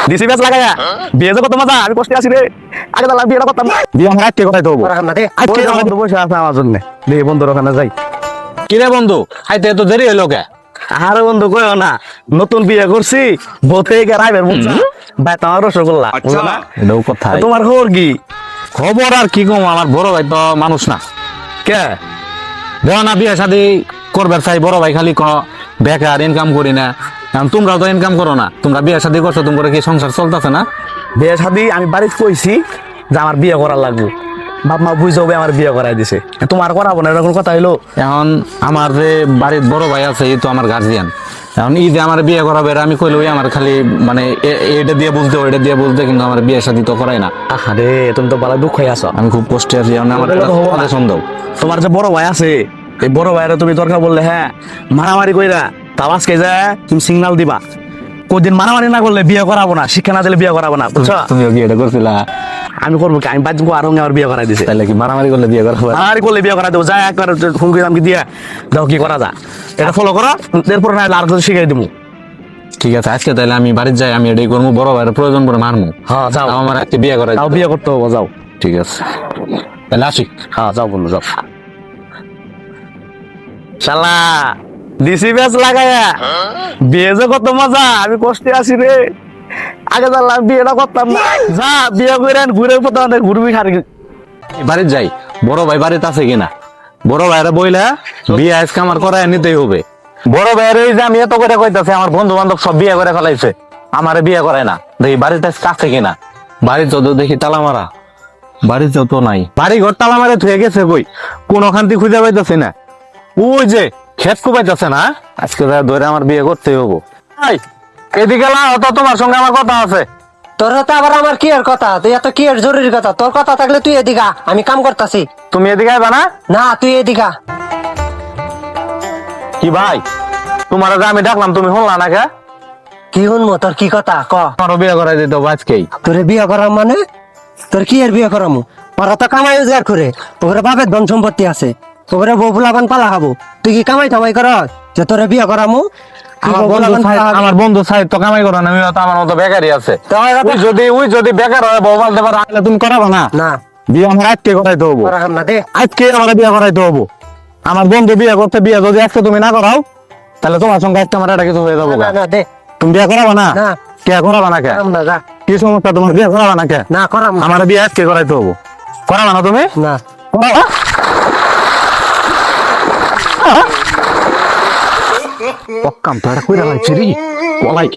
দিছি ব্যাস লাগায়া বিয়ে যে কত মজা আমি কষ্টে আছি রে আগে দাঁড়া বিয়েটা করতাম না বিয়ে আমার আজকে কথাই তো হবো আজকে বন্ধু বসে আছে আমার জন্য দিয়ে বন্ধুর ওখানে যাই কিরে বন্ধু খাইতে তো দেরি হইলো কে? আরে বন্ধু কইও না নতুন বিয়ে করছি বতে গেরাইবের বুঝছা ভাই তোমার রসগোল্লা বুঝলা না এটাও কথা। তোমার খবর কি খবর আর কি কম, আমার বড় ভাই তো মানুষ না। কে দেওয়া না বিয়ে শাদি করবে চাই, বড় ভাই খালি বেকার, ইনকাম করি না। এখন তোমরাও তো ইনকাম করো না, তোমরা বিয়ে শাদি করছো, তোমরা কি সংসার চলতেছে না? বিয়ে শাদি আমি বাড়িতে কইছি যে আমার বিয়ে করার লাগবে বাপ মা বুঝে হবে আমার বিয়ে করাই দিছে তোমার করাবো না এরকম কথা হইলো এখন আমার যে বাড়ির বড় ভাই আছে এই তো আমার গার্জিয়ান, এখন ই যে আমার বিয়ে করাবে আমি কইলে ওই আমার খালি মানে এটা দিয়ে বুঝতে ওইটা দিয়ে বুঝতে, কিন্তু আমার বিয়ে শাদি তো করাই না। আরে তুমি তো বলা দুঃখ হয়ে আছো আমি খুব কষ্টে আছি, এখন আমার সন্দেহ। তোমার যে বড় ভাই আছে এই বড় ভাইয়ের তুমি দরকার বললে হ্যাঁ মারামারি কইরা তাও আজকে যায় তুমি সিগনাল দিবা কদিন মারামারি না করলে বিয়ে করাবো না, শিক্ষা না দিলে বিয়ে করাবো না বুঝছো। তুমিও কি এটা করছিলা? আমি করবো কি আমি বাদ আর আমার বিয়ে করাই দিছে তাহলে কি মারামারি করলে বিয়ে করা হবে? মারামারি করলে বিয়ে করাই দেবো যাই একবার ফোন করে আমাকে দিয়া যাও কি করা যা এটা ফলো করো এরপর না আর কিছু শিখাই দেবো। ঠিক আছে আজকে তাহলে আমি বাড়িতে যাই, আমি এটাই করবো, বড় ভাইয়ের প্রয়োজন করে মারমু। হ্যাঁ যাও তাও আমার একটা বিয়ে করাই তাও বিয়ে করতে হবো যাও ঠিক আছে তাহলে আসি। হ্যাঁ যাও বন্ধু যাও শালা দিছি ব্যাস লাগায়া বিয়ে যে কত মজা আমি কষ্টে আছি রে আগে জানলাম বিয়েটা করতাম না যা বিয়ে করে ঘুরে কোথাও ঘুরবি খারি বাড়িতে যাই, বড় ভাই বাড়িতে আছে কিনা, বড় ভাইরা বইলা বিয়ে আজকে আমার করাই নিতেই হবে। বড় ভাইয়ের এই যে আমি এত করে কইতাছি, আমার বন্ধু বান্ধব সব বিয়ে করে ফেলাইছে, আমারে বিয়ে করে না। দেখি বাড়িতে আজকে আছে কিনা, বাড়িতে তো দেখি তালা মারা, বাড়িতেও তো নাই, বাড়ি ঘর তালা মারে থুয়ে গেছে কই, কোন ওখান থেকে খুঁজে পাইতেছি না। ওই যে খেত কুপাইতেছে না, আজকে ধরে আমার বিয়ে করতেই হবো। এদিকে না তো তোমার সঙ্গে আমার কথা আছে। তোর তো আবার আমার কি এর কথা, তুই এত কি এর জরুরি কথা, তোর কথা থাকলে তুই এদিকা, আমি কাম করতাছি। তুমি এদিকে আইবা না? না তুই এদিকা। কি ভাই তোমার যে আমি ডাকলাম তুমি শুনলা না কে? কি শুনবো তোর কি কথা ক? আমারও বিয়ে করাই দিতে হবে আজকেই। তোরে বিয়ে করাম মানে তোর কি এর বিয়ে করামু? ওরা তো কামাই রোজগার করে, ওরা বাপের ধন সম্পত্তি আছে, ওরা বউ ফুলাবান পালা খাবো, তুই কি কামাই টামাই কর যে তোরে বিয়ে করামু? আমার বন্ধু সাহেব তো কামাই করো না, আমি তো আমার মতো বেকারই আছে। ওই যদি বেকার হয় বউ বলতে পারো তাহলে তুমি করাবো না? না বিয়ে আমার আজকে করাইতে হবো, করাম না দে। আজকে আমার বিয়ে করাইতে হবো। আমার বন্ধু বিয়ে করতে, বিয়ে যদি আজকে তুমি না করাও তাহলে তোমার সঙ্গে আজকে আমার এটা কিছু হয়ে যাবো। না না দে। তুমি বিয়ে করাবো না? না। কে করাবা না কে? করাম না, যা। কি সমস্যা তোমার, বিয়ে করাবা না কে? না করাম না। আমার বিয়ে আজকে করাইতে হবো, করাবা না তুমি? না করাবা? পক্কাম তো এটা কইরা লাগছে রে, পলাই